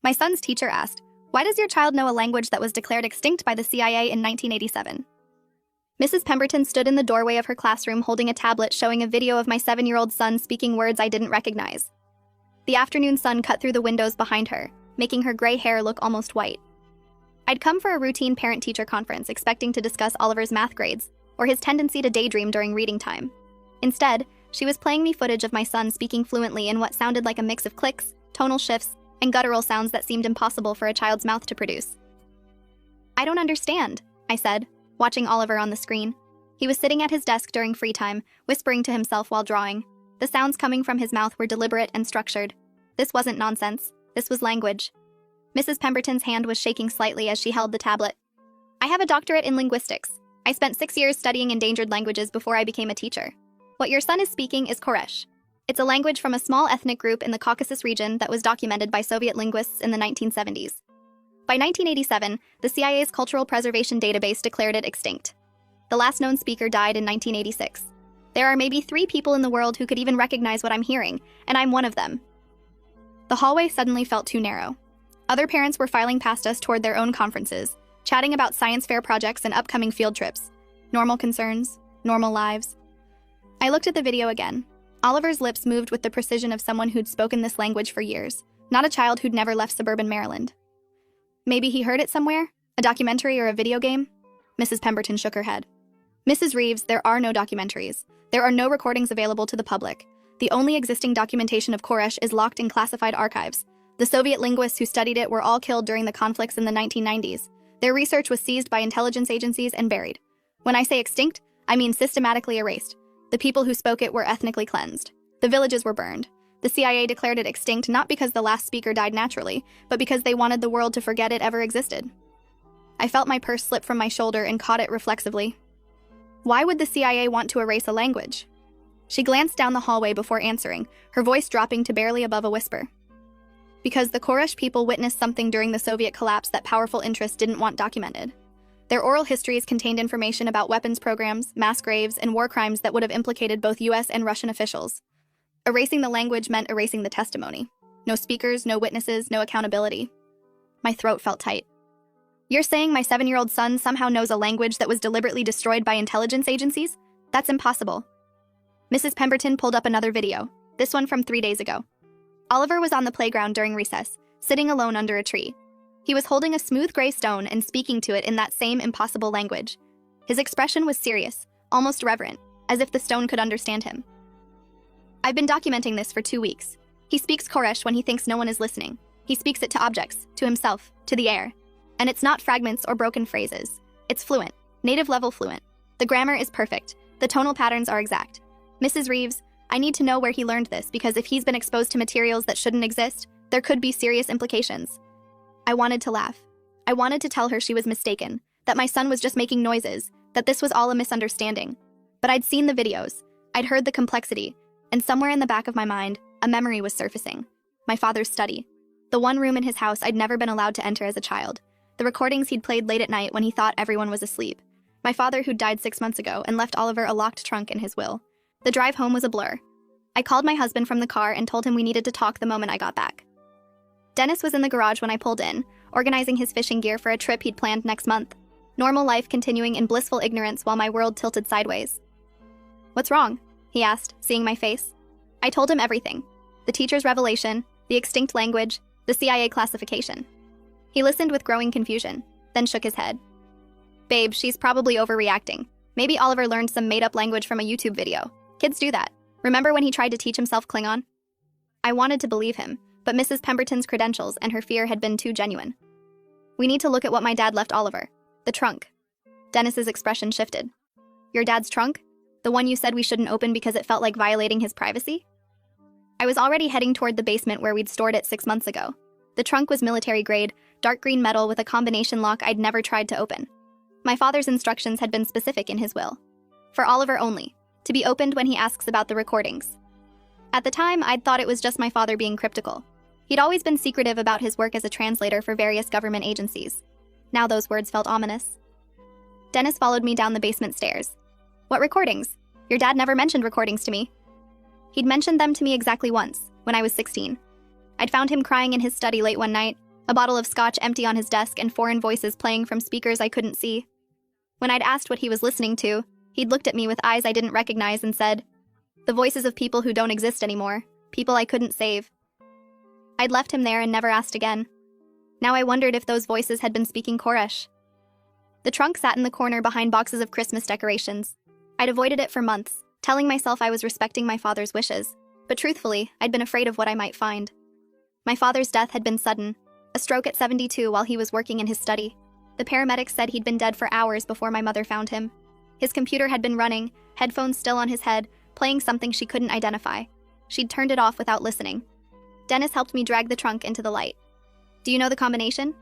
My son's teacher asked, "Why does your child know a language that was declared extinct by the CIA in 1987? Mrs. Pemberton stood in the doorway of her classroom holding a tablet showing a video of my 7-year-old son speaking words I didn't recognize. The afternoon sun cut through the windows behind her, making her gray hair look almost white. I'd come for a routine parent-teacher conference expecting to discuss Oliver's math grades or his tendency to daydream during reading time. Instead, she was playing me footage of my son speaking fluently in what sounded like a mix of clicks, tonal shifts, and guttural sounds that seemed impossible for a child's mouth to produce. "I don't understand," I said, watching Oliver on the screen. He was sitting at his desk during free time, whispering to himself while drawing. The sounds coming from his mouth were deliberate and structured. This wasn't nonsense. This was language. Mrs. Pemberton's hand was shaking slightly as she held the tablet. "I have a doctorate in linguistics. I spent 6 years studying endangered languages before I became a teacher. What your son is speaking is Koresh. It's a language from a small ethnic group in the Caucasus region that was documented by Soviet linguists in the 1970s. By 1987, the CIA's Cultural Preservation Database declared it extinct. The last known speaker died in 1986. There are maybe 3 people in the world who could even recognize what I'm hearing, and I'm one of them." The hallway suddenly felt too narrow. Other parents were filing past us toward their own conferences, chatting about science fair projects and upcoming field trips. Normal concerns, normal lives. I looked at the video again. Oliver's lips moved with the precision of someone who'd spoken this language for years, not a child who'd never left suburban Maryland. Maybe he heard it somewhere? A documentary or a video game? Mrs. Pemberton shook her head. "Mrs. Reeves, there are no documentaries. There are no recordings available to the public. The only existing documentation of Koresh is locked in classified archives. The Soviet linguists who studied it were all killed during the conflicts in the 1990s. Their research was seized by intelligence agencies and buried. When I say extinct, I mean systematically erased. The people who spoke it were ethnically cleansed. The villages were burned. The CIA declared it extinct not because the last speaker died naturally, but because they wanted the world to forget it ever existed." I felt my purse slip from my shoulder and caught it reflexively. Why would the CIA want to erase a language? She glanced down the hallway before answering, her voice dropping to barely above a whisper. "Because the Koresh people witnessed something during the Soviet collapse that powerful interests didn't want documented. Their oral histories contained information about weapons programs, mass graves, and war crimes that would have implicated both US and Russian officials. Erasing the language meant erasing the testimony. No speakers, no witnesses, no accountability." My throat felt tight. "You're saying my 7-year-old son somehow knows a language that was deliberately destroyed by intelligence agencies? That's impossible." Mrs. Pemberton pulled up another video, this one from 3 days ago. Oliver was on the playground during recess, sitting alone under a tree. He was holding a smooth gray stone and speaking to it in that same impossible language. His expression was serious, almost reverent, as if the stone could understand him. "I've been documenting this for 2 weeks. He speaks Koresh when he thinks no one is listening. He speaks it to objects, to himself, to the air. And it's not fragments or broken phrases. It's fluent, native-level fluent. The grammar is perfect. The tonal patterns are exact. Mrs. Reeves, I need to know where he learned this because if he's been exposed to materials that shouldn't exist, there could be serious implications." I wanted to laugh. I wanted to tell her she was mistaken, that my son was just making noises, that this was all a misunderstanding. But I'd seen the videos. I'd heard the complexity. And somewhere in the back of my mind, a memory was surfacing. My father's study. The one room in his house I'd never been allowed to enter as a child. The recordings he'd played late at night when he thought everyone was asleep. My father who'd died 6 months ago and left Oliver a locked trunk in his will. The drive home was a blur. I called my husband from the car and told him we needed to talk the moment I got back. Dennis was in the garage when I pulled in, organizing his fishing gear for a trip he'd planned next month. Normal life continuing in blissful ignorance while my world tilted sideways. "What's wrong?" he asked, seeing my face. I told him everything. The teacher's revelation, the extinct language, the CIA classification. He listened with growing confusion, then shook his head. "Babe, she's probably overreacting. Maybe Oliver learned some made-up language from a YouTube video. Kids do that. Remember when he tried to teach himself Klingon?" I wanted to believe him, but Mrs. Pemberton's credentials and her fear had been too genuine. "We need to look at what my dad left Oliver. The trunk." Dennis's expression shifted. "Your dad's trunk? The one you said we shouldn't open because it felt like violating his privacy?" I was already heading toward the basement where we'd stored it 6 months ago. The trunk was military-grade, dark green metal with a combination lock I'd never tried to open. My father's instructions had been specific in his will. For Oliver only, to be opened when he asks about the recordings. At the time, I'd thought it was just my father being cryptical. He'd always been secretive about his work as a translator for various government agencies. Now those words felt ominous. Dennis followed me down the basement stairs. "What recordings? Your dad never mentioned recordings to me." He'd mentioned them to me exactly once, when I was 16. I'd found him crying in his study late one night, a bottle of scotch empty on his desk, and foreign voices playing from speakers I couldn't see. When I'd asked what he was listening to, he'd looked at me with eyes I didn't recognize and said, "The voices of people who don't exist anymore, people I couldn't save." I'd left him there and never asked again. Now I wondered if those voices had been speaking Koresh. The trunk sat in the corner behind boxes of Christmas decorations. I'd avoided it for months, telling myself I was respecting my father's wishes, but truthfully, I'd been afraid of what I might find. My father's death had been sudden, a stroke at 72 while he was working in his study. The paramedics said he'd been dead for hours before my mother found him. His computer had been running, headphones still on his head, playing something she couldn't identify. She'd turned it off without listening. Dennis helped me drag the trunk into the light. "Do you know the combination?"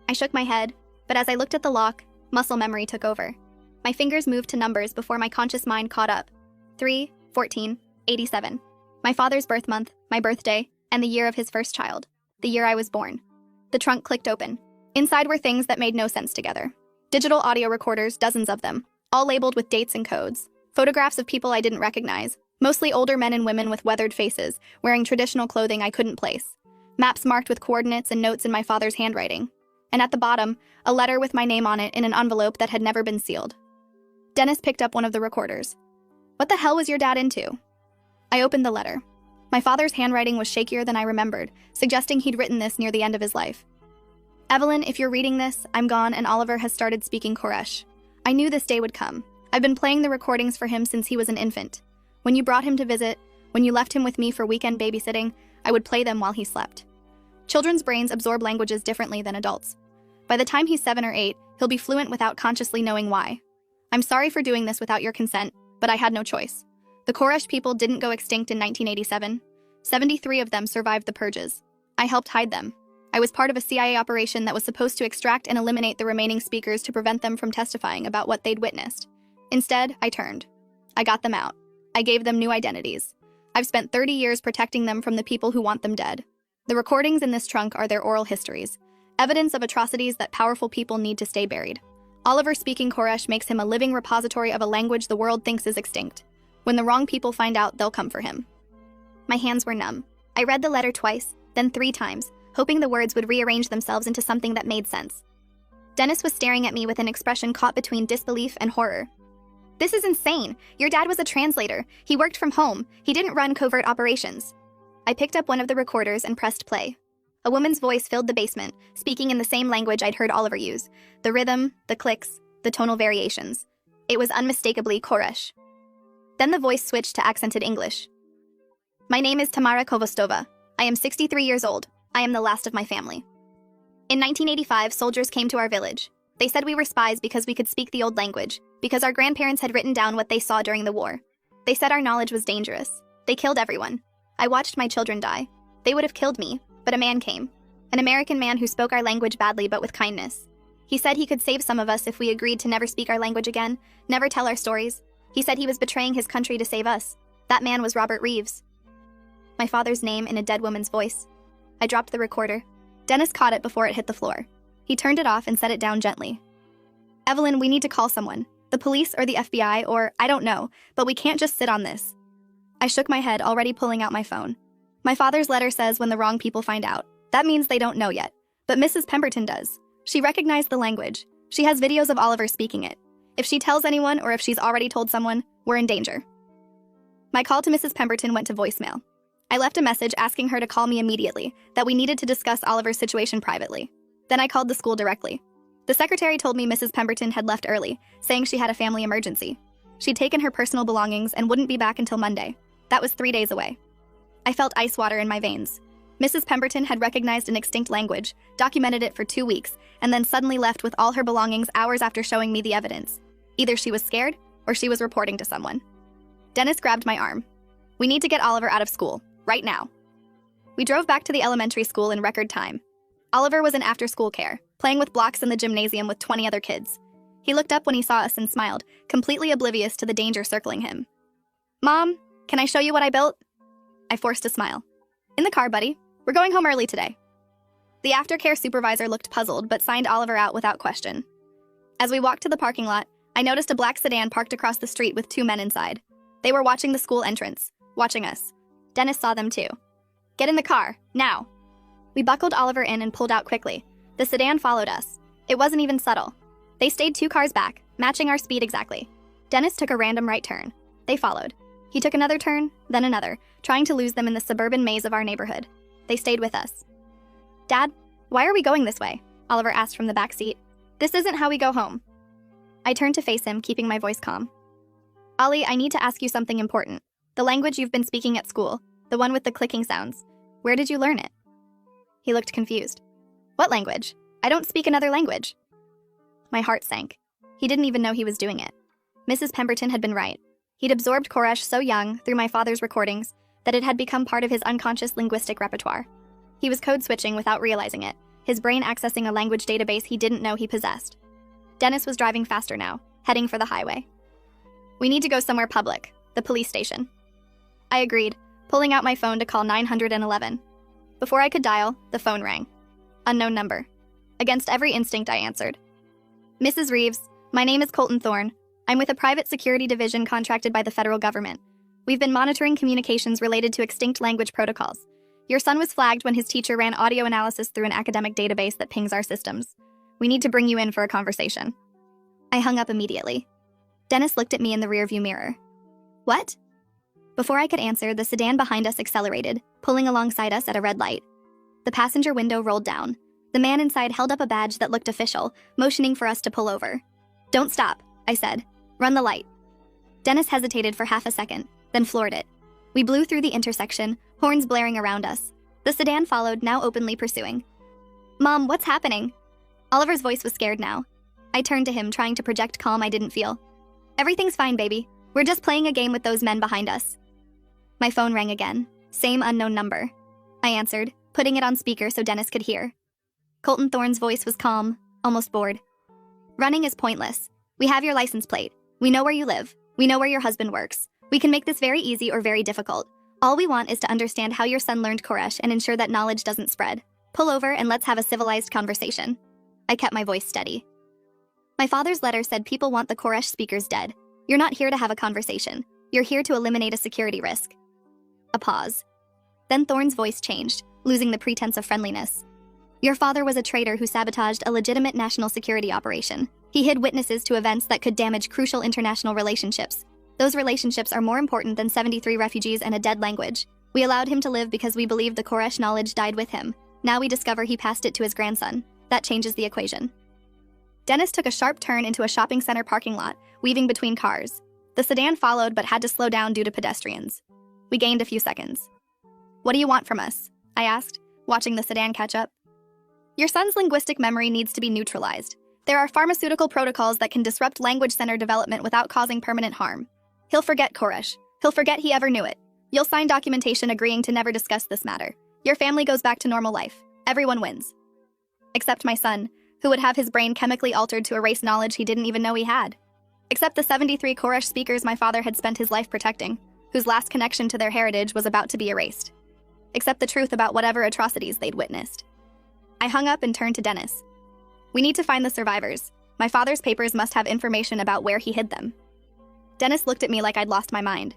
I shook my head, but as I looked at the lock, muscle memory took over. My fingers moved to numbers before my conscious mind caught up. 3, 14, 87. My father's birth month, my birthday, and the year of his first child. The year I was born. The trunk clicked open. Inside were things that made no sense together. Digital audio recorders, dozens of them, all labeled with dates and codes. Photographs of people I didn't recognize, mostly older men and women with weathered faces, wearing traditional clothing I couldn't place. Maps marked with coordinates and notes in my father's handwriting. And at the bottom, a letter with my name on it in an envelope that had never been sealed. Dennis picked up one of the recorders. "What the hell was your dad into?" I opened the letter. My father's handwriting was shakier than I remembered, suggesting he'd written this near the end of his life. "Evelyn, if you're reading this, I'm gone and Oliver has started speaking Koresh. I knew this day would come. I've been playing the recordings for him since he was an infant. When you brought him to visit, when you left him with me for weekend babysitting, I would play them while he slept. Children's brains absorb languages differently than adults. By the time he's 7 or 8, he'll be fluent without consciously knowing why. I'm sorry for doing this without your consent, but I had no choice. The Koresh people didn't go extinct in 1987. 73 of them survived the purges. I helped hide them. I was part of a CIA operation that was supposed to extract and eliminate the remaining speakers to prevent them from testifying about what they'd witnessed. Instead, I turned. I got them out. I gave them new identities. I've spent 30 years protecting them from the people who want them dead. The recordings in this trunk are their oral histories, evidence of atrocities that powerful people need to stay buried. Oliver speaking Koresh makes him a living repository of a language the world thinks is extinct. When the wrong people find out, they'll come for him." My hands were numb. I read the letter twice, then 3 times, hoping the words would rearrange themselves into something that made sense. Dennis was staring at me with an expression caught between disbelief and horror. "This is insane. Your dad was a translator. He worked from home. He didn't run covert operations." I picked up one of the recorders and pressed play. A woman's voice filled the basement, speaking in the same language I'd heard Oliver use. The rhythm, the clicks, the tonal variations. It was unmistakably Koresh. Then the voice switched to accented English. "My name is Tamara Kovostova. I am 63 years old. I am the last of my family. In 1985, soldiers came to our village. They said we were spies because we could speak the old language, because our grandparents had written down what they saw during the war. They said our knowledge was dangerous. They killed everyone. I watched my children die. They would have killed me, but a man came. An American man who spoke our language badly but with kindness. He said he could save some of us if we agreed to never speak our language again, never tell our stories. He said he was betraying his country to save us. That man was Robert Reeves." My father's name in a dead woman's voice. I dropped the recorder. Dennis caught it before it hit the floor. He turned it off and set it down gently. "Evelyn, we need to call someone. The police or the FBI or, I don't know, but we can't just sit on this." I shook my head, already pulling out my phone. My father's letter says when the wrong people find out. That means they don't know yet. But Mrs. Pemberton does. She recognized the language. She has videos of Oliver speaking it. If she tells anyone or if she's already told someone, we're in danger. My call to Mrs. Pemberton went to voicemail. I left a message asking her to call me immediately, that we needed to discuss Oliver's situation privately. Then I called the school directly. The secretary told me Mrs. Pemberton had left early, saying she had a family emergency. She'd taken her personal belongings and wouldn't be back until Monday. That was 3 days away. I felt ice water in my veins. Mrs. Pemberton had recognized an extinct language, documented it for 2 weeks, and then suddenly left with all her belongings hours after showing me the evidence. Either she was scared, or she was reporting to someone. Dennis grabbed my arm. "We need to get Oliver out of school, right now." We drove back to the elementary school in record time. Oliver was in after-school care, playing with blocks in the gymnasium with 20 other kids. He looked up when he saw us and smiled, completely oblivious to the danger circling him. "Mom, can I show you what I built?" I forced a smile. "In the car, buddy. We're going home early today." The aftercare supervisor looked puzzled but signed Oliver out without question. As we walked to the parking lot, I noticed a black sedan parked across the street with 2 men inside. They were watching the school entrance, watching us. Dennis saw them too. "Get in the car, now." We buckled Oliver in and pulled out quickly. The sedan followed us. It wasn't even subtle. They stayed 2 cars back, matching our speed exactly. Dennis took a random right turn. They followed. He took another turn, then another, trying to lose them in the suburban maze of our neighborhood. They stayed with us. "Dad, why are we going this way?" Oliver asked from the back seat. "This isn't how we go home." I turned to face him, keeping my voice calm. "Ollie, I need to ask you something important. The language you've been speaking at school, the one with the clicking sounds. Where did you learn it?" He looked confused. "What language? I don't speak another language." My heart sank. He didn't even know he was doing it. Mrs. Pemberton had been right. He'd absorbed Koresh so young, through my father's recordings, that it had become part of his unconscious linguistic repertoire. He was code switching without realizing it, his brain accessing a language database he didn't know he possessed. Dennis was driving faster now, heading for the highway. "We need to go somewhere public, the police station." I agreed, pulling out my phone to call 911. Before I could dial, the phone rang. Unknown number. Against every instinct, I answered. "Mrs. Reeves, my name is Colton Thorne. I'm with a private security division contracted by the federal government. We've been monitoring communications related to extinct language protocols. Your son was flagged when his teacher ran audio analysis through an academic database that pings our systems. We need to bring you in for a conversation." I hung up immediately. Dennis looked at me in the rearview mirror. "What?" Before I could answer, the sedan behind us accelerated, pulling alongside us at a red light. The passenger window rolled down. The man inside held up a badge that looked official, motioning for us to pull over. "Don't stop," I said. "Run the light." Dennis hesitated for half a second, then floored it. We blew through the intersection, horns blaring around us. The sedan followed, now openly pursuing. "Mom, what's happening?" Oliver's voice was scared now. I turned to him, trying to project calm I didn't feel. "Everything's fine, baby. We're just playing a game with those men behind us." My phone rang again. Same unknown number. I answered, putting it on speaker so Dennis could hear. Colton Thorne's voice was calm, almost bored. "Running is pointless. We have your license plate. We know where you live. We know where your husband works. We can make this very easy or very difficult. All we want is to understand how your son learned Koresh and ensure that knowledge doesn't spread. Pull over and let's have a civilized conversation." I kept my voice steady. "My father's letter said people want the Koresh speakers dead. You're not here to have a conversation. You're here to eliminate a security risk." A pause. Then Thorne's voice changed, losing the pretense of friendliness. "Your father was a traitor who sabotaged a legitimate national security operation. He hid witnesses to events that could damage crucial international relationships. Those relationships are more important than 73 refugees and a dead language. We allowed him to live because we believed the Koresh knowledge died with him. Now we discover he passed it to his grandson. That changes the equation." Dennis took a sharp turn into a shopping center parking lot, weaving between cars. The sedan followed but had to slow down due to pedestrians. We gained a few seconds. "What do you want from us?" I asked, watching the sedan catch up. "Your son's linguistic memory needs to be neutralized. There are pharmaceutical protocols that can disrupt language center development without causing permanent harm. He'll forget Koresh. He'll forget he ever knew it. You'll sign documentation agreeing to never discuss this matter. Your family goes back to normal life. Everyone wins. Except my son, who would have his brain chemically altered to erase knowledge he didn't even know he had. Except the 73 Koresh speakers my father had spent his life protecting, whose last connection to their heritage was about to be erased. Except the truth about whatever atrocities they'd witnessed." I hung up and turned to Dennis. "We need to find the survivors. My father's papers must have information about where he hid them." Dennis looked at me like I'd lost my mind.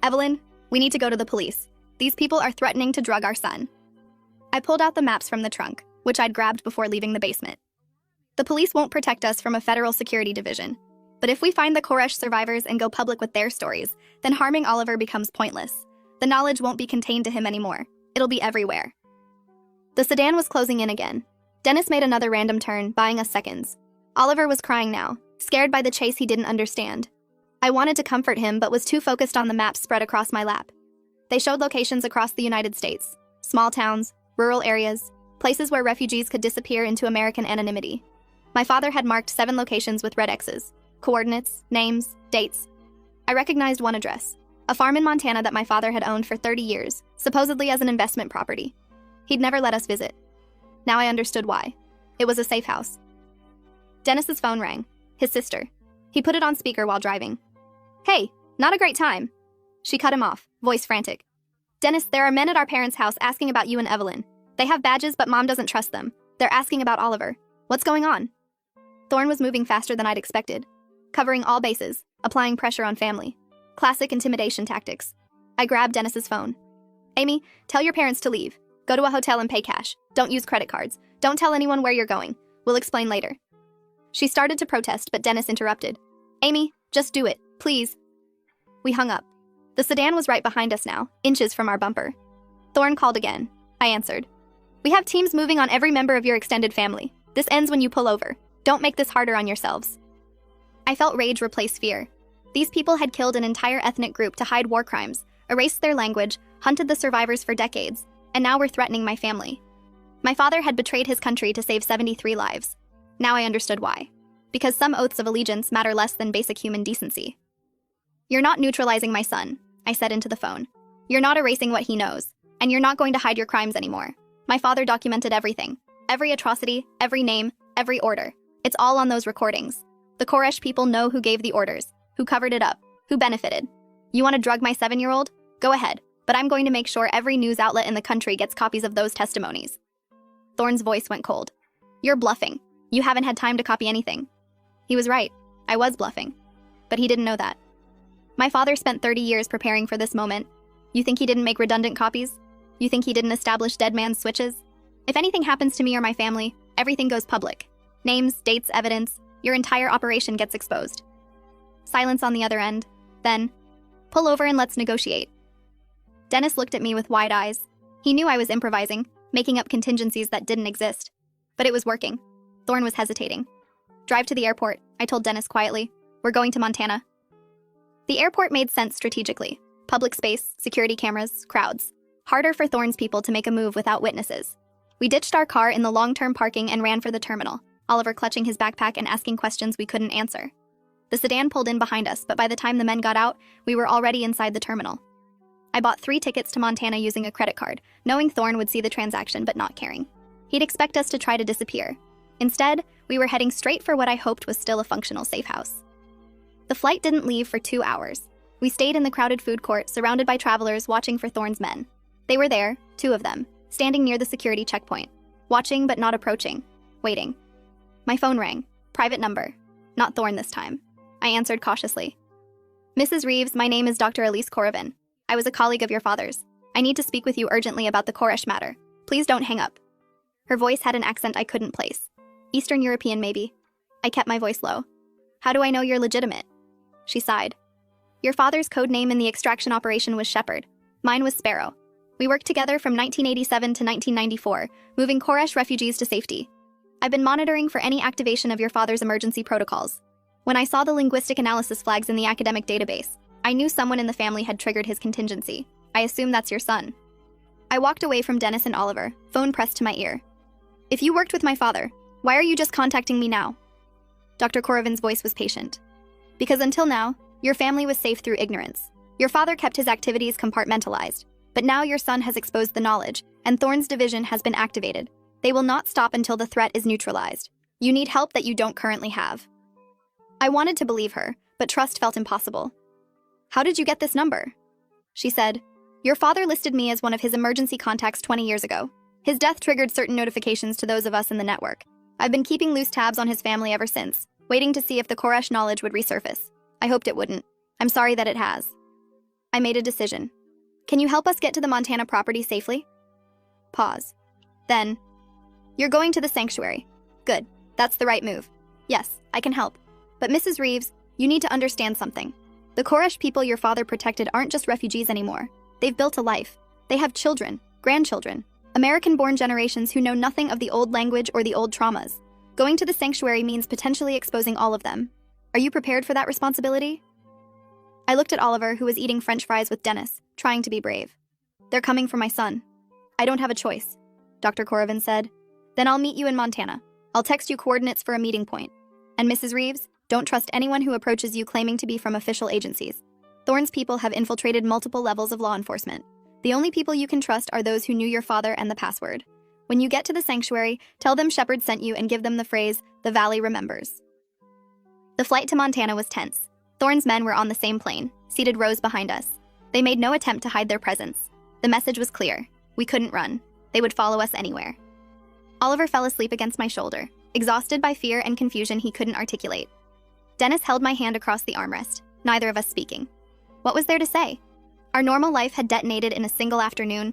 "Evelyn, we need to go to the police. These people are threatening to drug our son." I pulled out the maps from the trunk, which I'd grabbed before leaving the basement. "The police won't protect us from a federal security division. But if we find the Koresh survivors and go public with their stories, then harming Oliver becomes pointless. The knowledge won't be contained to him anymore. It'll be everywhere." The sedan was closing in again. Dennis made another random turn, buying us seconds. Oliver was crying now, scared by the chase he didn't understand. I wanted to comfort him, but was too focused on the maps spread across my lap. They showed locations across the United States, small towns, rural areas, places where refugees could disappear into American anonymity. My father had marked 7 locations with red X's. Coordinates, names, dates. I recognized one address, a farm in Montana that my father had owned for 30 years, supposedly as an investment property. He'd never let us visit. Now I understood why. It was a safe house. Dennis's phone rang. His sister. He put it on speaker while driving. "Hey, not a great time." She cut him off, voice frantic. "Dennis, there are men at our parents' house asking about you and Evelyn. They have badges, but Mom doesn't trust them. They're asking about Oliver. What's going on?" Thorne was moving faster than I'd expected, covering all bases, applying pressure on family. Classic intimidation tactics. I grabbed Dennis's phone. "Amy, tell your parents to leave. Go to a hotel and pay cash. Don't use credit cards. Don't tell anyone where you're going. We'll explain later. She started to protest, but Dennis interrupted. Amy, just do it, please. We hung up. The sedan was right behind us now, inches from our bumper. Thorne called again. I answered. We have teams moving on every member of your extended family. This ends when you pull over. Don't make this harder on yourselves. I felt rage replace fear. These people had killed an entire ethnic group to hide war crimes, erased their language, hunted the survivors for decades, and now were threatening my family. My father had betrayed his country to save 73 lives. Now I understood why. Because some oaths of allegiance matter less than basic human decency. You're not neutralizing my son, I said into the phone. You're not erasing what he knows, and you're not going to hide your crimes anymore. My father documented everything. Every atrocity, every name, every order. It's all on those recordings. The Koresh people know who gave the orders, who covered it up, who benefited. You want to drug my 7-year-old? Go ahead, but I'm going to make sure every news outlet in the country gets copies of those testimonies. Thorne's voice went cold. You're bluffing. You haven't had time to copy anything. He was right. I was bluffing. But he didn't know that. My father spent 30 years preparing for this moment. You think he didn't make redundant copies? You think he didn't establish dead man's switches? If anything happens to me or my family, everything goes public. Names, dates, evidence, your entire operation gets exposed. Silence on the other end. Then, pull over and let's negotiate. Dennis looked at me with wide eyes. He knew I was improvising, making up contingencies that didn't exist. But it was working. Thorne was hesitating. Drive to the airport, I told Dennis quietly. We're going to Montana. The airport made sense strategically. Public space, security cameras, crowds. Harder for Thorne's people to make a move without witnesses. We ditched our car in the long-term parking and ran for the terminal, Oliver clutching his backpack and asking questions we couldn't answer. The sedan pulled in behind us, but by the time the men got out, we were already inside the terminal. I bought 3 tickets to Montana using a credit card, knowing Thorne would see the transaction but not caring. He'd expect us to try to disappear. Instead, we were heading straight for what I hoped was still a functional safe house. The flight didn't leave for 2 hours. We stayed in the crowded food court, surrounded by travelers watching for Thorne's men. They were there, 2 of them, standing near the security checkpoint, watching but not approaching, waiting. My phone rang. Private number. Not Thorne this time. I answered cautiously. Mrs. Reeves, my name is Dr. Elise Korovin. I was a colleague of your father's. I need to speak with you urgently about the Koresh matter. Please don't hang up. Her voice had an accent I couldn't place. Eastern European, maybe. I kept my voice low. How do I know you're legitimate? She sighed. Your father's code name in the extraction operation was Shepherd. Mine was Sparrow. We worked together from 1987 to 1994, moving Koresh refugees to safety. I've been monitoring for any activation of your father's emergency protocols. When I saw the linguistic analysis flags in the academic database, I knew someone in the family had triggered his contingency. I assume that's your son. I walked away from Dennis and Oliver, phone pressed to my ear. If you worked with my father, why are you just contacting me now? Dr. Korovin's voice was patient. Because until now, your family was safe through ignorance. Your father kept his activities compartmentalized, but now your son has exposed the knowledge, and Thorne's division has been activated. They will not stop until the threat is neutralized. You need help that you don't currently have. I wanted to believe her, but trust felt impossible. How did you get this number? She said, your father listed me as one of his emergency contacts 20 years ago. His death triggered certain notifications to those of us in the network. I've been keeping loose tabs on his family ever since, waiting to see if the Koresh knowledge would resurface. I hoped it wouldn't. I'm sorry that it has. I made a decision. Can you help us get to the Montana property safely? Pause. Then, you're going to the sanctuary. Good. That's the right move. Yes, I can help. But Mrs. Reeves, you need to understand something. The Koresh people your father protected aren't just refugees anymore. They've built a life. They have children, grandchildren, American-born generations who know nothing of the old language or the old traumas. Going to the sanctuary means potentially exposing all of them. Are you prepared for that responsibility? I looked at Oliver, who was eating French fries with Dennis, trying to be brave. They're coming for my son. I don't have a choice, Dr. Korovin said. Then I'll meet you in Montana. I'll text you coordinates for a meeting point. And Mrs. Reeves, don't trust anyone who approaches you claiming to be from official agencies. Thorne's people have infiltrated multiple levels of law enforcement. The only people you can trust are those who knew your father and the password. When you get to the sanctuary, tell them Shepherd sent you and give them the phrase, "The Valley remembers." The flight to Montana was tense. Thorne's men were on the same plane, seated rows behind us. They made no attempt to hide their presence. The message was clear. We couldn't run. They would follow us anywhere. Oliver fell asleep against my shoulder, exhausted by fear and confusion he couldn't articulate. Dennis held my hand across the armrest, neither of us speaking. What was there to say? Our normal life had detonated in a single afternoon.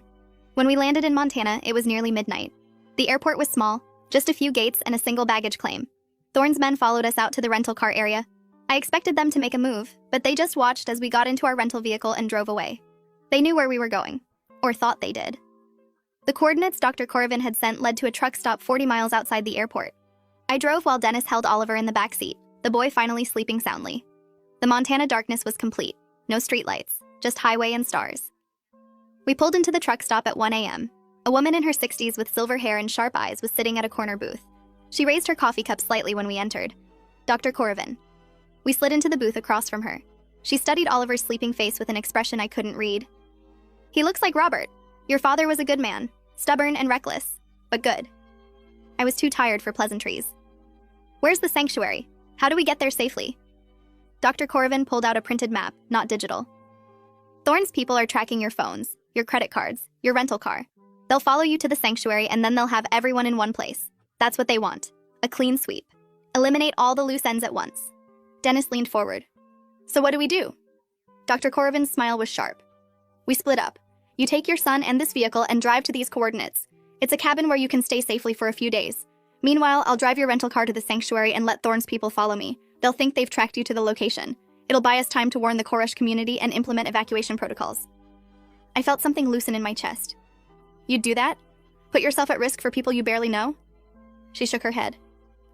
When we landed in Montana, it was nearly midnight. The airport was small, just a few gates and a single baggage claim. Thorne's men followed us out to the rental car area. I expected them to make a move, but they just watched as we got into our rental vehicle and drove away. They knew where we were going, or thought they did. The coordinates Dr. Corrivan had sent led to a truck stop 40 miles outside the airport. I drove while Dennis held Oliver in the back seat, the boy finally sleeping soundly. The Montana darkness was complete. No streetlights, just highway and stars. We pulled into the truck stop at 1 a.m. A woman in her 60s with silver hair and sharp eyes was sitting at a corner booth. She raised her coffee cup slightly when we entered. Dr. Corrivan. We slid into the booth across from her. She studied Oliver's sleeping face with an expression I couldn't read. He looks like Robert. Your father was a good man, stubborn and reckless, but good. I was too tired for pleasantries. Where's the sanctuary? How do we get there safely? Dr. Corrivan pulled out a printed map, not digital. Thorne's people are tracking your phones, your credit cards, your rental car. They'll follow you to the sanctuary and then they'll have everyone in one place. That's what they want. A clean sweep. Eliminate all the loose ends at once. Dennis leaned forward. So what do we do? Dr. Corrivan's smile was sharp. We split up. You take your son and this vehicle and drive to these coordinates. It's a cabin where you can stay safely for a few days. Meanwhile, I'll drive your rental car to the sanctuary and let Thorne's people follow me. They'll think they've tracked you to the location. It'll buy us time to warn the Koresh community and implement evacuation protocols. I felt something loosen in my chest. You'd do that? Put yourself at risk for people you barely know? She shook her head.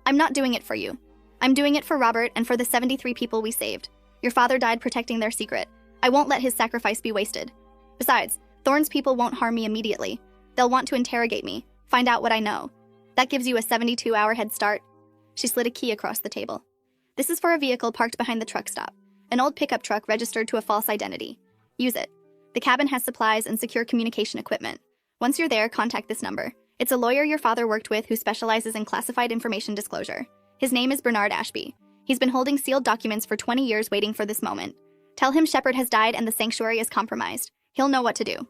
I'm not doing it for you. I'm doing it for Robert and for the 73 people we saved. Your father died protecting their secret. I won't let his sacrifice be wasted. Besides, Thorne's people won't harm me immediately. They'll want to interrogate me, find out what I know. That gives you a 72-hour head start. She slid a key across the table. This is for a vehicle parked behind the truck stop. An old pickup truck registered to a false identity. Use it. The cabin has supplies and secure communication equipment. Once you're there, contact this number. It's a lawyer your father worked with who specializes in classified information disclosure. His name is Bernard Ashby. He's been holding sealed documents for 20 years waiting for this moment. Tell him Shepard has died and the sanctuary is compromised. He'll know what to do.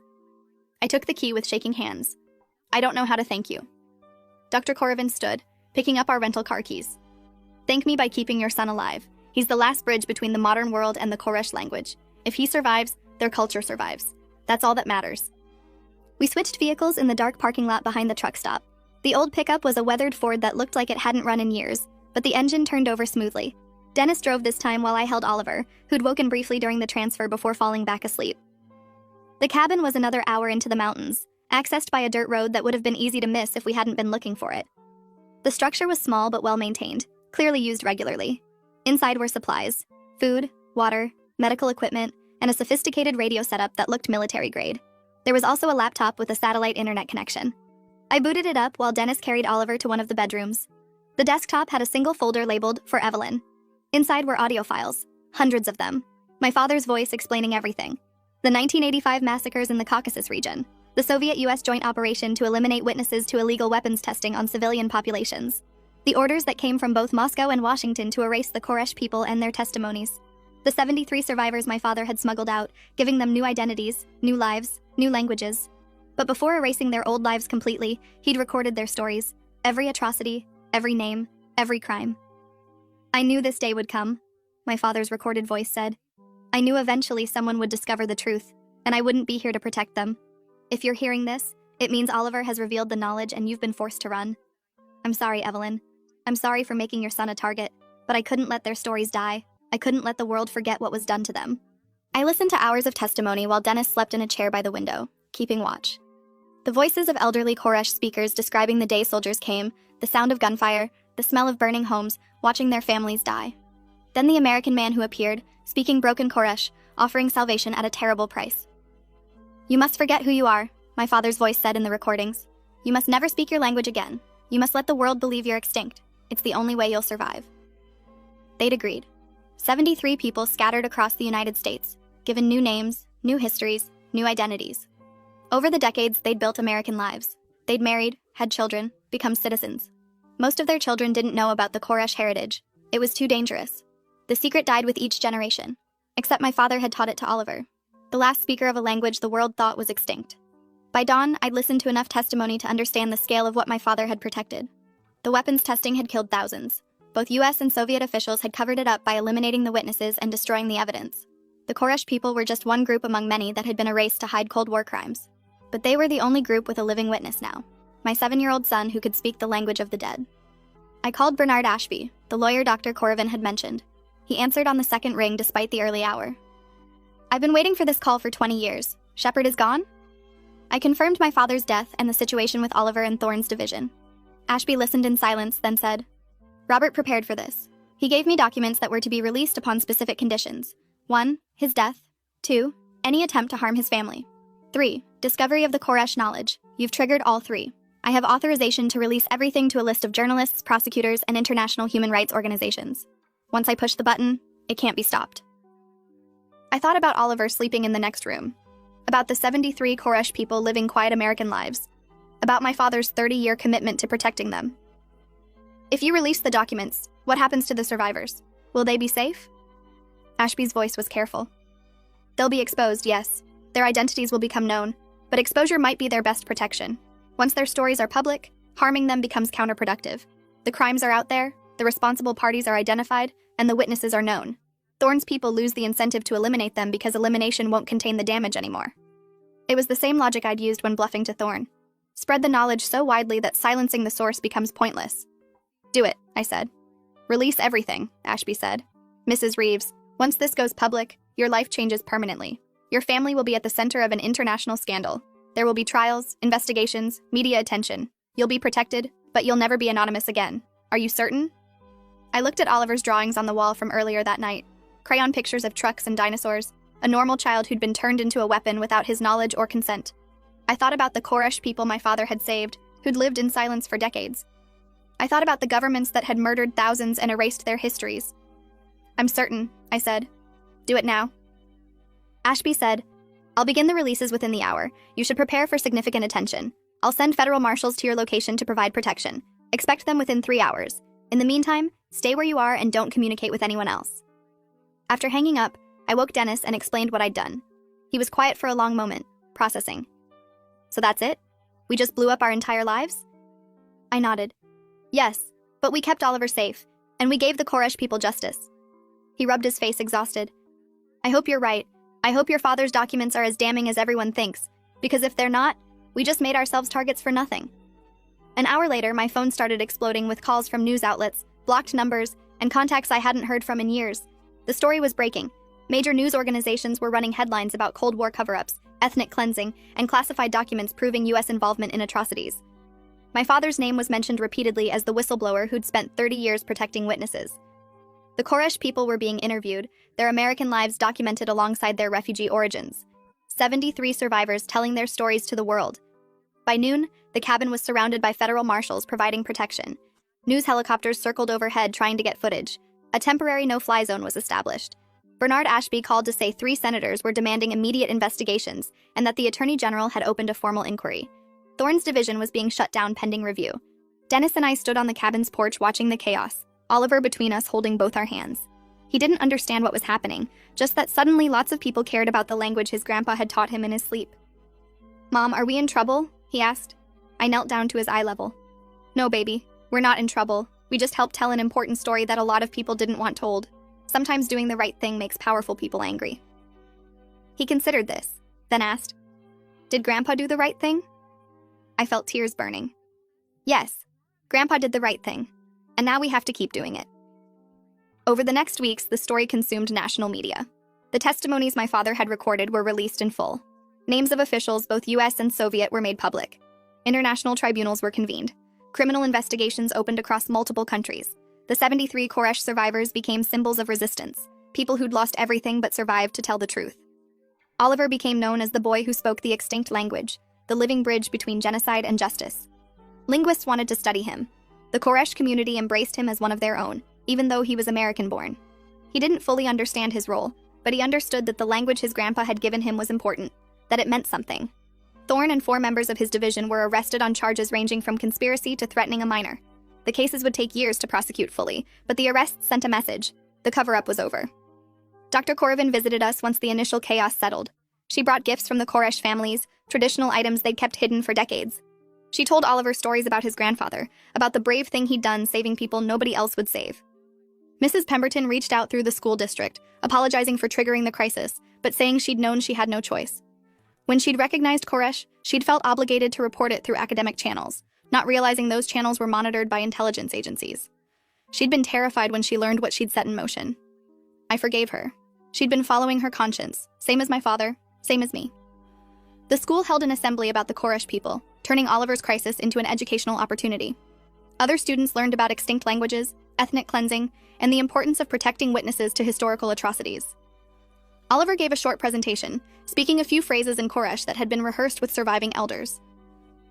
I took the key with shaking hands. I don't know how to thank you. Dr. Corrivan stood, picking up our rental car keys. Thank me by keeping your son alive. He's the last bridge between the modern world and the Koresh language. If he survives, their culture survives. That's all that matters. We switched vehicles in the dark parking lot behind the truck stop. The old pickup was a weathered Ford that looked like it hadn't run in years, but the engine turned over smoothly. Dennis drove this time while I held Oliver, who'd woken briefly during the transfer before falling back asleep. The cabin was another hour into the mountains, accessed by a dirt road that would have been easy to miss if we hadn't been looking for it. The structure was small but well-maintained, clearly used regularly. Inside were supplies, food, water, medical equipment, and a sophisticated radio setup that looked military-grade. There was also a laptop with a satellite internet connection. I booted it up while Dennis carried Oliver to one of the bedrooms. The desktop had a single folder labeled, "For Evelyn." Inside were audio files, hundreds of them. My father's voice explaining everything. The 1985 massacres in the Caucasus region. The Soviet-US joint operation to eliminate witnesses to illegal weapons testing on civilian populations. The orders that came from both Moscow and Washington to erase the Koresh people and their testimonies. The 73 survivors my father had smuggled out, giving them new identities, new lives, new languages. But before erasing their old lives completely, he'd recorded their stories, every atrocity, every name, every crime. I knew this day would come, my father's recorded voice said. I knew eventually someone would discover the truth, and I wouldn't be here to protect them. If you're hearing this, it means Oliver has revealed the knowledge and you've been forced to run. I'm sorry, Evelyn. I'm sorry for making your son a target, but I couldn't let their stories die. I couldn't let the world forget what was done to them. I listened to hours of testimony while Dennis slept in a chair by the window, keeping watch. The voices of elderly Koresh speakers describing the day soldiers came, the sound of gunfire, the smell of burning homes, watching their families die. Then the American man who appeared, speaking broken Koresh, offering salvation at a terrible price. You must forget who you are, my father's voice said in the recordings. You must never speak your language again. You must let the world believe you're extinct. It's the only way you'll survive. They'd agreed. 73 people scattered across the United States, given new names, new histories, new identities. Over the decades, they'd built American lives. They'd married, had children, become citizens. Most of their children didn't know about the Koresh heritage. It was too dangerous. The secret died with each generation, except my father had taught it to Oliver, the last speaker of a language the world thought was extinct. By dawn, I'd listened to enough testimony to understand the scale of what my father had protected. The weapons testing had killed thousands. Both US and Soviet officials had covered it up by eliminating the witnesses and destroying the evidence. The Koresh people were just one group among many that had been erased to hide Cold War crimes. But they were the only group with a living witness now, my 7-year-old son who could speak the language of the dead. I called Bernard Ashby, the lawyer Dr. Corrivan had mentioned. He answered on the second ring despite the early hour. I've been waiting for this call for 20 years. Shepard is gone? I confirmed my father's death and the situation with Oliver and Thorne's division. Ashby listened in silence, then said, Robert prepared for this. He gave me documents that were to be released upon specific conditions. 1. His death. 2. Any attempt to harm his family. 3. Discovery of the Koresh knowledge. You've triggered all 3. I have authorization to release everything to a list of journalists, prosecutors, and international human rights organizations. Once I push the button, it can't be stopped. I thought about Oliver sleeping in the next room, about the 73 Koresh people living quiet American lives, about my father's 30-year commitment to protecting them. If you release the documents, what happens to the survivors? Will they be safe? Ashby's voice was careful. They'll be exposed, yes. Their identities will become known, but exposure might be their best protection. Once their stories are public, harming them becomes counterproductive. The crimes are out there, the responsible parties are identified, and the witnesses are known. Thorne's people lose the incentive to eliminate them because elimination won't contain the damage anymore. It was the same logic I'd used when bluffing to Thorne. Spread the knowledge so widely that silencing the source becomes pointless. Do it, I said. Release everything, Ashby said. Mrs. Reeves, once this goes public, your life changes permanently. Your family will be at the center of an international scandal. There will be trials, investigations, media attention. You'll be protected, but you'll never be anonymous again. Are you certain? I looked at Oliver's drawings on the wall from earlier that night. Crayon pictures of trucks and dinosaurs, a normal child who'd been turned into a weapon without his knowledge or consent. I thought about the Koresh people my father had saved, who'd lived in silence for decades. I thought about the governments that had murdered thousands and erased their histories. I'm certain, I said. Do it now. Ashby said, I'll begin the releases within the hour. You should prepare for significant attention. I'll send federal marshals to your location to provide protection. Expect them within 3 hours. In the meantime, stay where you are and don't communicate with anyone else. After hanging up, I woke Dennis and explained what I'd done. He was quiet for a long moment, processing. So that's it? We just blew up our entire lives? I nodded. Yes, but we kept Oliver safe, and we gave the Koresh people justice. He rubbed his face exhausted. I hope you're right. I hope your father's documents are as damning as everyone thinks, because if they're not, we just made ourselves targets for nothing. An hour later, my phone started exploding with calls from news outlets, blocked numbers, and contacts I hadn't heard from in years. The story was breaking. Major news organizations were running headlines about Cold War cover-ups, ethnic cleansing, and classified documents proving U.S. involvement in atrocities. My father's name was mentioned repeatedly as the whistleblower who'd spent 30 years protecting witnesses. The Koresh people were being interviewed, their American lives documented alongside their refugee origins. 73 survivors telling their stories to the world. By noon, the cabin was surrounded by federal marshals providing protection. News helicopters circled overhead trying to get footage. A temporary no-fly zone was established. Bernard Ashby called to say 3 senators were demanding immediate investigations and that the Attorney General had opened a formal inquiry. Thorne's division was being shut down pending review. Dennis and I stood on the cabin's porch watching the chaos, Oliver between us holding both our hands. He didn't understand what was happening, just that suddenly lots of people cared about the language his grandpa had taught him in his sleep. Mom, are we in trouble? He asked. I knelt down to his eye level. No, baby, we're not in trouble. We just helped tell an important story that a lot of people didn't want told. Sometimes doing the right thing makes powerful people angry. He considered this, then asked, Did Grandpa do the right thing? I felt tears burning. Yes, Grandpa did the right thing, and now we have to keep doing it. Over the next weeks, the story consumed national media. The testimonies my father had recorded were released in full. Names of officials, both US and Soviet, were made public. International tribunals were convened. Criminal investigations opened across multiple countries. The 73 Koresh survivors became symbols of resistance, people who'd lost everything but survived to tell the truth. Oliver became known as the boy who spoke the extinct language, the living bridge between genocide and justice. Linguists wanted to study him. The Koresh community embraced him as one of their own, even though he was American-born. He didn't fully understand his role, but he understood that the language his grandpa had given him was important, that it meant something. Thorne and 4 members of his division were arrested on charges ranging from conspiracy to threatening a minor. The cases would take years to prosecute fully, but the arrests sent a message. The cover-up was over. Dr. Corrivan visited us once the initial chaos settled. She brought gifts from the Koresh families, traditional items they'd kept hidden for decades. She told Oliver stories about his grandfather, about the brave thing he'd done saving people nobody else would save. Mrs. Pemberton reached out through the school district, apologizing for triggering the crisis, but saying she'd known she had no choice. When she'd recognized Koresh, She'd felt obligated to report it through academic channels, not realizing those channels were monitored by intelligence agencies. She'd been terrified when she learned what she'd set in motion. I forgave her. She'd been following her conscience, same as my father, same as me. The school held an assembly about the Koresh people, turning Oliver's crisis into an educational opportunity. Other students learned about extinct languages, ethnic cleansing, and the importance of protecting witnesses to historical atrocities. Oliver gave a short presentation, speaking a few phrases in Koresh that had been rehearsed with surviving elders.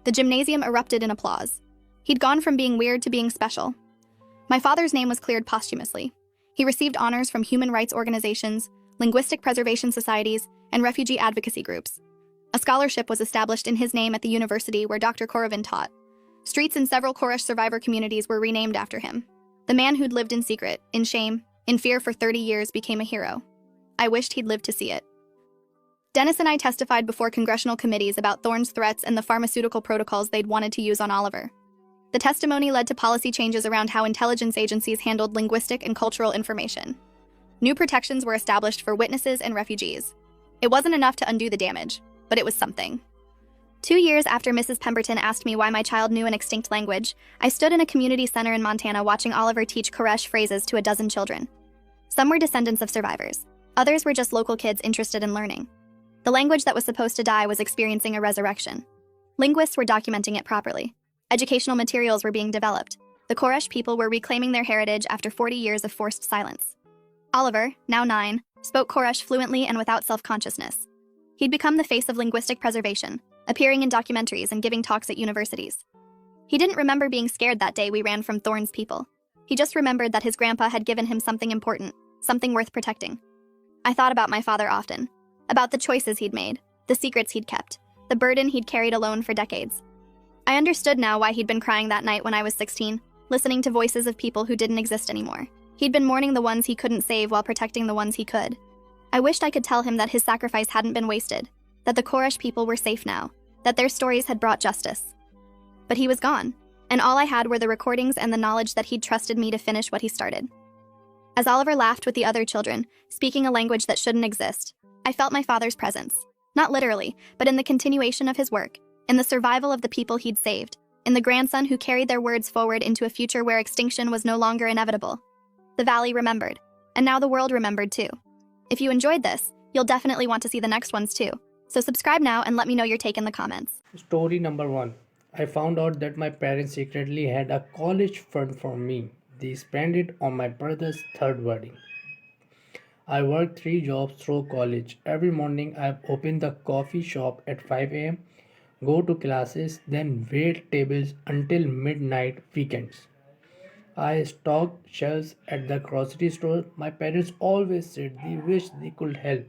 The gymnasium erupted in applause. He'd gone from being weird to being special. My father's name was cleared posthumously. He received honors from human rights organizations, linguistic preservation societies, and refugee advocacy groups. A scholarship was established in his name at the university where Dr. Korovin taught. Streets in several Koresh survivor communities were renamed after him. The man who'd lived in secret, in shame, in fear for 30 years became a hero. I wished he'd lived to see it. Dennis and I testified before congressional committees about Thorne's threats and the pharmaceutical protocols they'd wanted to use on Oliver. The testimony led to policy changes around how intelligence agencies handled linguistic and cultural information. New protections were established for witnesses and refugees. It wasn't enough to undo the damage, but it was something. 2 years after Mrs. Pemberton asked me why my child knew an extinct language, I stood in a community center in Montana watching Oliver teach Koresh phrases to a dozen children. Some were descendants of survivors. Others were just local kids interested in learning. The language that was supposed to die was experiencing a resurrection. Linguists were documenting it properly. Educational materials were being developed. The Koresh people were reclaiming their heritage after 40 years of forced silence. Oliver, now 9, spoke Koresh fluently and without self-consciousness. He'd become the face of linguistic preservation, appearing in documentaries and giving talks at universities. He didn't remember being scared that day we ran from Thorne's people. He just remembered that his grandpa had given him something important, something worth protecting. I thought about my father often, about the choices he'd made, the secrets he'd kept, the burden he'd carried alone for decades. I understood now why he'd been crying that night when I was 16, listening to voices of people who didn't exist anymore. He'd been mourning the ones he couldn't save while protecting the ones he could. I wished I could tell him that his sacrifice hadn't been wasted, that the Koresh people were safe now, that their stories had brought justice. But he was gone, and all I had were the recordings and the knowledge that he'd trusted me to finish what he started. As Oliver laughed with the other children, speaking a language that shouldn't exist, I felt my father's presence. Not literally, but in the continuation of his work, in the survival of the people he'd saved, in the grandson who carried their words forward into a future where extinction was no longer inevitable. The valley remembered, and now the world remembered too. If you enjoyed this, you'll definitely want to see the next ones too. So subscribe now and let me know your take in the comments. Story number 1. I found out that my parents secretly had a college fund for me. They spent it on my brother's third wedding. I worked 3 jobs through college. Every morning I open the coffee shop at 5 a.m., go to classes, then wait tables until midnight weekends. I stocked shelves at the grocery store. My parents always said they wish they could help,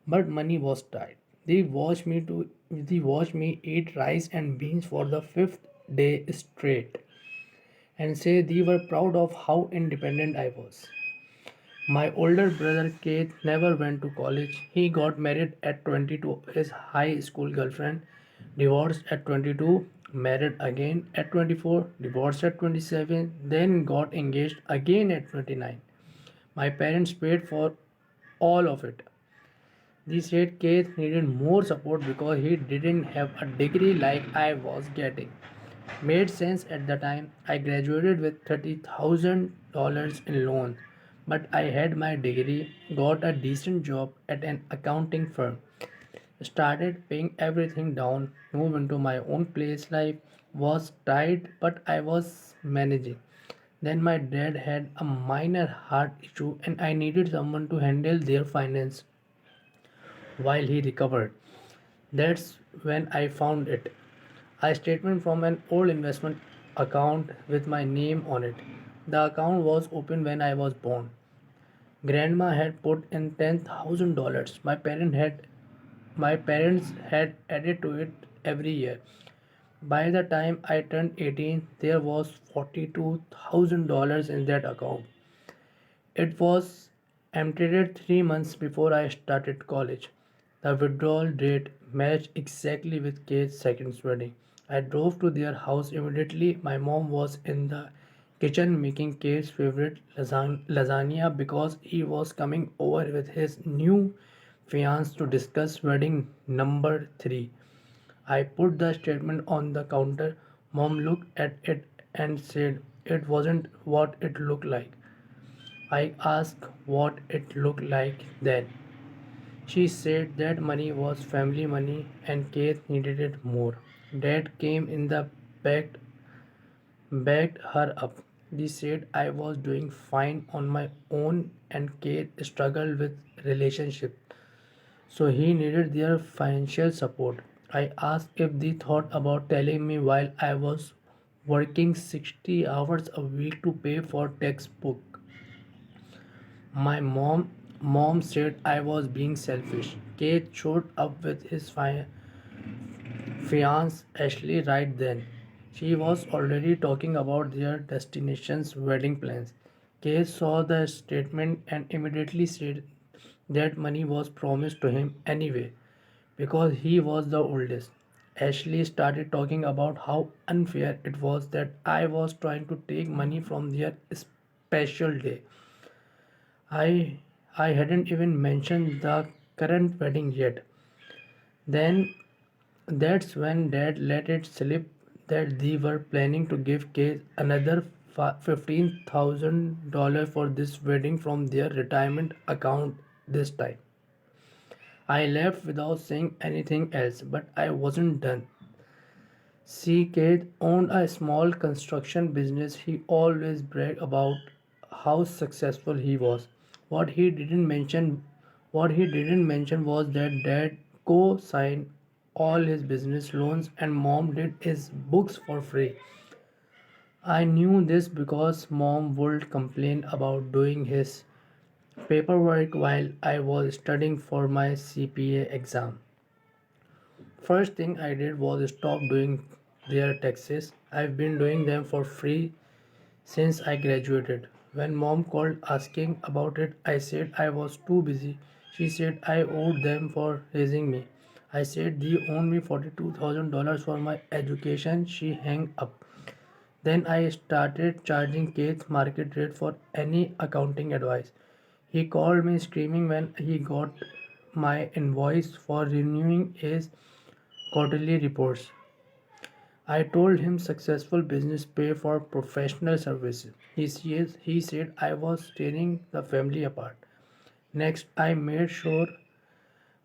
but money was tight. They watched me eat rice and beans for the fifth day straight and say they were proud of how independent I was. My older brother Keith never went to college. He got married at 20 to his high school girlfriend, divorced at 22, married again at 24, divorced at 27, then got engaged again at 29. My parents paid for all of it. They said Keith needed more support because he didn't have a degree like I was getting. Made sense at the time. I graduated with $30,000 in loans, but I had my degree, got a decent job at an accounting firm, started paying everything down, moved into my own place. Life was tight, but I was managing. Then my dad had a minor heart issue and I needed someone to handle their finance while he recovered. That's when I found it. A statement from an old investment account with my name on it. The account was open when I was born. Grandma had put in $10,000. My parents had added to it every year. By the time I turned 18, there was $42,000 in that account. It was emptied 3 months before I started college. The withdrawal date matched exactly with Kate's second wedding. I drove to their house immediately. My mom was in the kitchen making Kate's favorite lasagna because he was coming over with his new fiance to discuss wedding number 3. I put the statement on the counter. Mom looked at it and said it wasn't what it looked like. I asked what it looked like then. She said that money was family money and Kate needed it more. Dad came in the back, backed her up. He said I was doing fine on my own and Kate struggled with relationship. So he needed their financial support. I asked if they thought about telling me while I was working 60 hours a week to pay for textbook. My mom said I was being selfish. Kate showed up with his fiance Ashley right then. She was already talking about their destination's wedding plans. Kate saw the statement and immediately said that money was promised to him anyway because he was the oldest. Ashley started talking about how unfair it was that I was trying to take money from their special day. I I hadn't even mentioned the current wedding yet. Then that's when Dad let it slip that they were planning to give Kate another $15,000 for this wedding from their retirement account this time. I left without saying anything else, but I wasn't done. See, Kate owned a small construction business. He always bragged about how successful he was. What he didn't mention, what he didn't mention was that Dad co-signed all his business loans and Mom did his books for free. I knew this because Mom would complain about doing his paperwork while I was studying for my CPA exam. First thing I did was stop doing their taxes. I've been doing them for free since I graduated. When mom called asking about it, I said I was too busy. She said I owed them for raising me. I said they owe me $42,000 for my education. She hung up. Then I started charging Kate's market rate for any accounting advice. He called me screaming when he got my invoice for renewing his quarterly reports. I told him successful business pay for professional services. He said I was tearing the family apart. Next, I made sure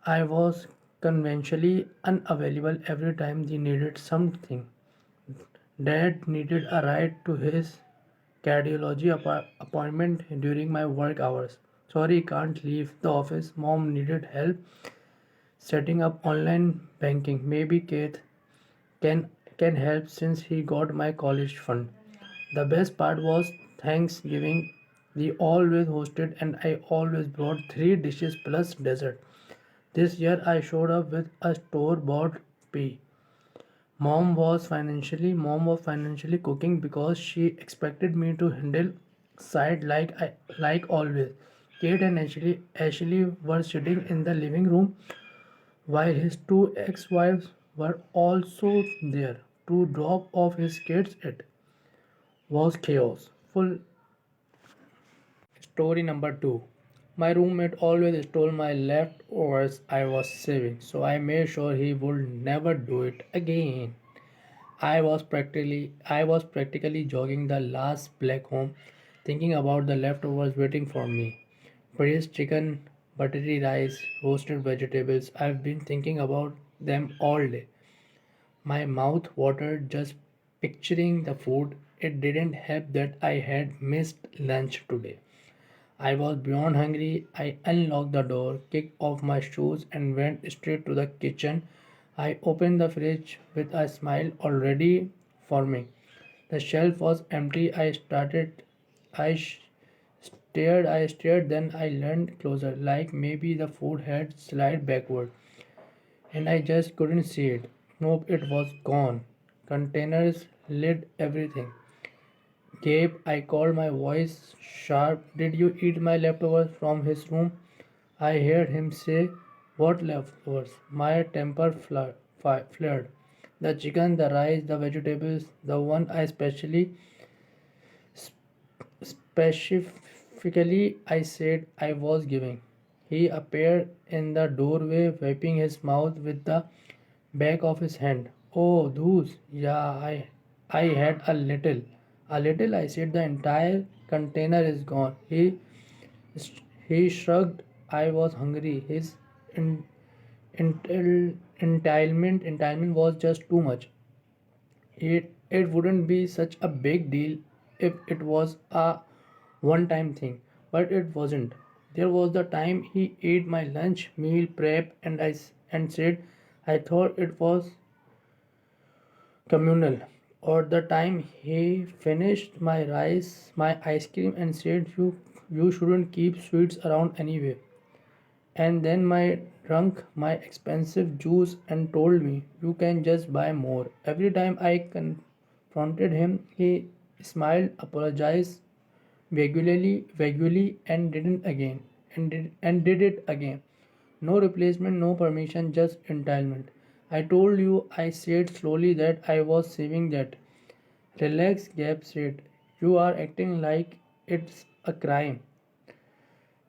I was conventionally unavailable every time they needed something. Dad needed a ride to his cardiology appointment during my work hours. Sorry, can't leave the office. Mom needed help setting up online banking. Maybe Kate can can help since he got my college fund. The best part was Thanksgiving. They always hosted and I always brought three dishes plus dessert. This year I showed up with a store bought pea. Mom was financially cooking because she expected me to handle side like always. Kate and Ashley were sitting in the living room while his two ex-wives were also there to drop off his kids. It was chaos. Full story number two. My roommate always stole my leftovers I was saving, so I made sure he would never do it again. I was practically jogging the last black home, thinking about the leftovers waiting for me. Braised chicken, buttery rice, roasted vegetables. I've been thinking about them all day. My mouth watered just picturing the food. It didn't help that I had missed lunch today. I was beyond hungry. I unlocked the door, kicked off my shoes, and went straight to the kitchen. I opened the fridge with a smile already forming. The shelf was empty. I stared, then I leaned closer, like maybe the food had slid backward and I just couldn't see it. Nope, it was gone. Containers, lid, everything. Gabe, I called, my voice sharp. Did you eat my leftovers from his room? I heard him say, what leftovers? My temper flared. The chicken, the rice, the vegetables, the one I specifically I said I was giving. He appeared in the doorway, wiping his mouth with the back of his hand. Oh, those. Yeah, I had a little. A little, I said. The entire container is gone. He shrugged. I was hungry. His en- entitlement was just too much. It wouldn't be such a big deal if it was a one time thing, but it wasn't. There was the time he ate my lunch meal prep and said I thought it was communal, or the time he finished my rice, my ice cream and said you shouldn't keep sweets around anyway. And then my drunk my expensive juice and told me you can just buy more. Every time I confronted him, he smiled, apologized vaguely, and didn't again, and did it again. No replacement, no permission, just entitlement. I told you, I said slowly that I was saving that. Relax, Gab said. You are acting like it's a crime.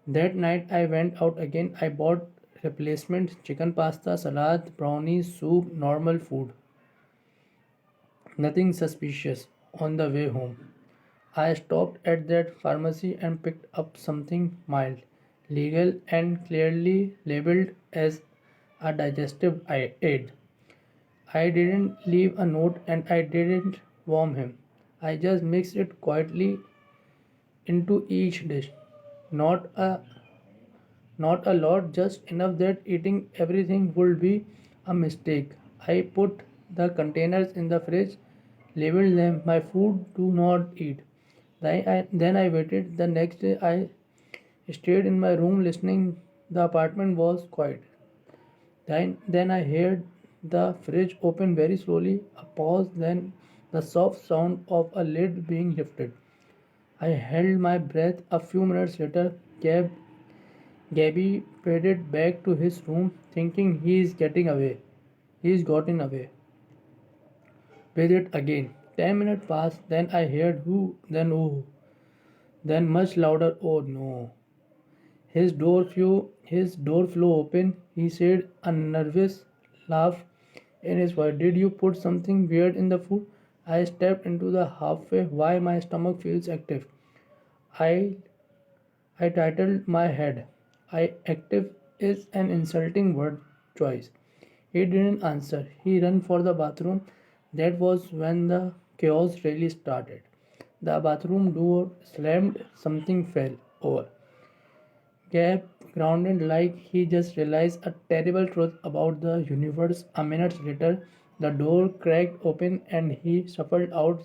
That night I went out again. I bought replacements, chicken pasta, salad, brownies, soup, normal food. Nothing suspicious. On the way home, I stopped at that pharmacy and picked up something mild, legal, and clearly labeled as a digestive aid. I didn't leave a note and I didn't warm him. I just mixed it quietly into each dish. Not a Not a lot, just enough that eating everything would be a mistake. I put the containers in the fridge, labeled them my food do not eat. Then I waited. The next day I stayed in my room listening. The apartment was quiet. Then I heard the fridge open very slowly, a pause, then the soft sound of a lid being lifted. I held my breath. A few minutes later, Gabby padded back to his room, thinking He's gotten away with it again. 10 minutes passed, then I heard then much louder, oh no. His door flew open. He said, a nervous laugh in his voice. Did you put something weird in the food? I stepped into the halfway. Why my stomach feels active? I I titled my head. Active is an insulting word choice. He didn't answer. He ran for the bathroom. That was when the chaos really started. The bathroom door slammed, something fell over. Gap grounded like he just realized a terrible truth about the universe. A minute later, the door cracked open and he shuffled out,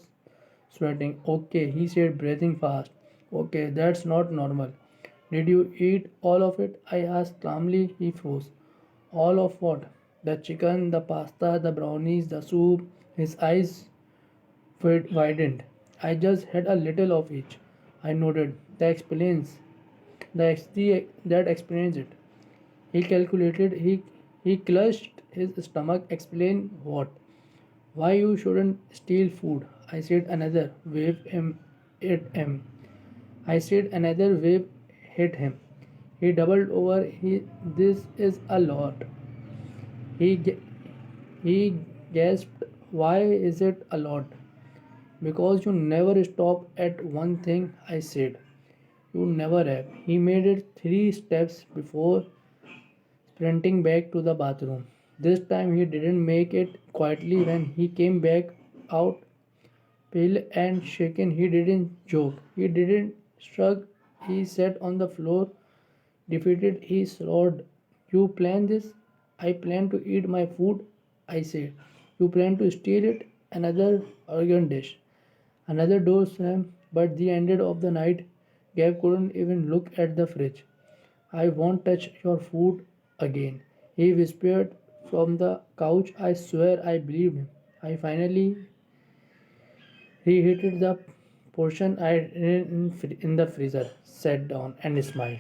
sweating. Okay, he said, breathing fast. Okay, that's not normal. Did you eat all of it? I asked calmly. He froze. All of what? The chicken, the pasta, the brownies, the soup. His eyes widened. I just had a little of each. I nodded. That explains it. He calculated. He clutched his stomach. Explain what? Why you shouldn't steal food? I said another wave him. I said another wave hit him. He doubled over. This is a lot. He he gasped. Why is it a lot? Because you never stop at one thing. I said. You never have. He made it 3 steps before sprinting back to the bathroom. This time he didn't make it quietly when he came back out pale and shaken. He didn't joke. He didn't shrug. He sat on the floor, defeated. He roared, you plan this? I plan to eat my food, I said. You plan to steal it? Another arrogant dish. Another door slam, but the end of the night, Gabe couldn't even look at the fridge. I won't touch your food again. He whispered from the couch. I swear I believed him. I finally reheated the portion I in the freezer, sat down, and smiled.